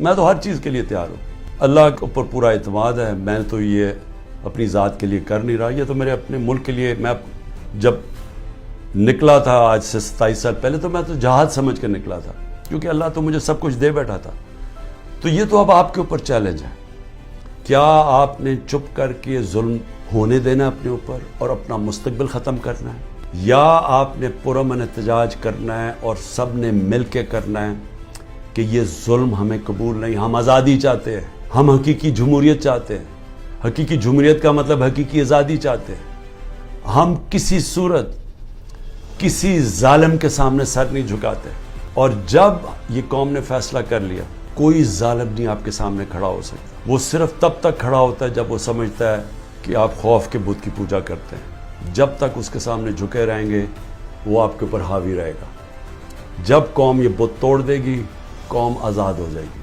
मैं तो हर चीज़ के लिए तैयार हूँ। अल्लाह के ऊपर पूरा एतमाद है। मैं तो ये अपनी ज़ात के लिए कर नहीं रहा, ये तो मेरे अपने मुल्क के लिए। मैं जब निकला था आज से 27 साल पहले, तो मैं तो जहाज समझ कर निकला था, क्योंकि अल्लाह तो मुझे सब कुछ दे बैठा था। तो ये तो अब आपके ऊपर चैलेंज है, क्या आपने चुप करके जुल्म होने देना अपने ऊपर और अपना मुस्तकबिल ख़त्म करना है, या आपने पुरअमन एहतजाज करना है और सब ने मिल के करना है कि ये जुल्म हमें कबूल नहीं, हम आज़ादी चाहते हैं, हम हकीकी जमहूरियत चाहते हैं। हकीकी जमहूरियत का मतलब हकीकी आज़ादी चाहते हैं। हम किसी सूरत किसी जालिम के सामने सर नहीं झुकाते। और जब ये कौम ने फैसला कर लिया, कोई जालिम नहीं आपके सामने खड़ा हो सकता। वो सिर्फ तब तक खड़ा होता है जब वो समझता है कि आप खौफ के बुत की पूजा करते हैं। जब तक उसके सामने झुके रहेंगे, वो आपके ऊपर हावी रहेगा। जब कौम ये बुत तोड़ देगी, कौम आज़ाद हो जाएगी।